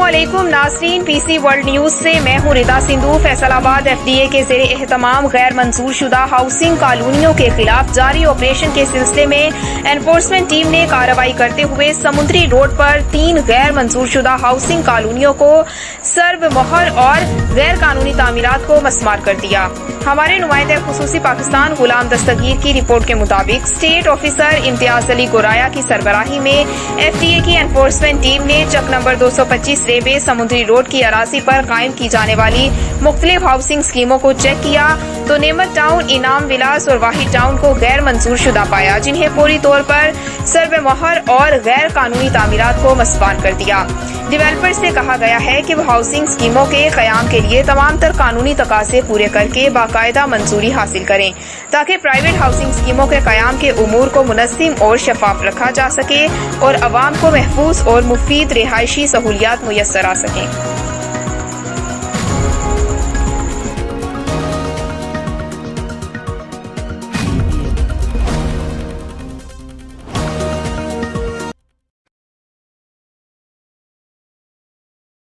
अस्सलामुअलैकुम नाज़रीन, PC world news से मैं हूँ रिदा सिंधु। फैसलाबाद एफडीए के ज़ेरे एहतमाम गैर मंजूर शुदा हाउसिंग कॉलोनियों के खिलाफ जारी ऑपरेशन के सिलसिले में एनफोर्समेंट टीम ने कार्रवाई करते हुए समुद्री रोड पर 3 गैर मंजूर शुदा हाउसिंग कॉलोनियों को सर्व मोहर और गैर कानूनी तामीरात को मस्मार कर दिया। हमारे नुमाइंदे खुसूसी पाकिस्तान गुलाम दस्तगीर की रिपोर्ट के मुताबिक स्टेट ऑफिसर इम्तियाज अली गोराया की सरबराही में एफडीए की एनफोर्समेंट टीम ने चक नंबर 225 रेबे समुद्री रोड की अराजी पर कायम की जाने वाली मुख्तलिफ हाउसिंग स्कीमों को चेक किया तो नेमत टाउन, इनाम विलास और वाहिद टाउन को गैर मंजूर शुदा पाया, जिन्हें पूरी तौर पर सर्व मोहर और गैर कानूनी तामीरात को मस्मार कर दिया। डेवलपर से कहा गया है कि वो हाउसिंग स्कीमों के क़याम के लिए तमाम तर कानूनी तकाज़े पूरे करके बाकायदा मंजूरी हासिल करें ताकि प्राइवेट हाउसिंग स्कीमों के क़याम के उमूर को मुनज़्ज़म और शफाफ रखा जा सके और अवाम को महफूज और मुफीद रिहायशी सहूलियात मुयस्सर आ सकें।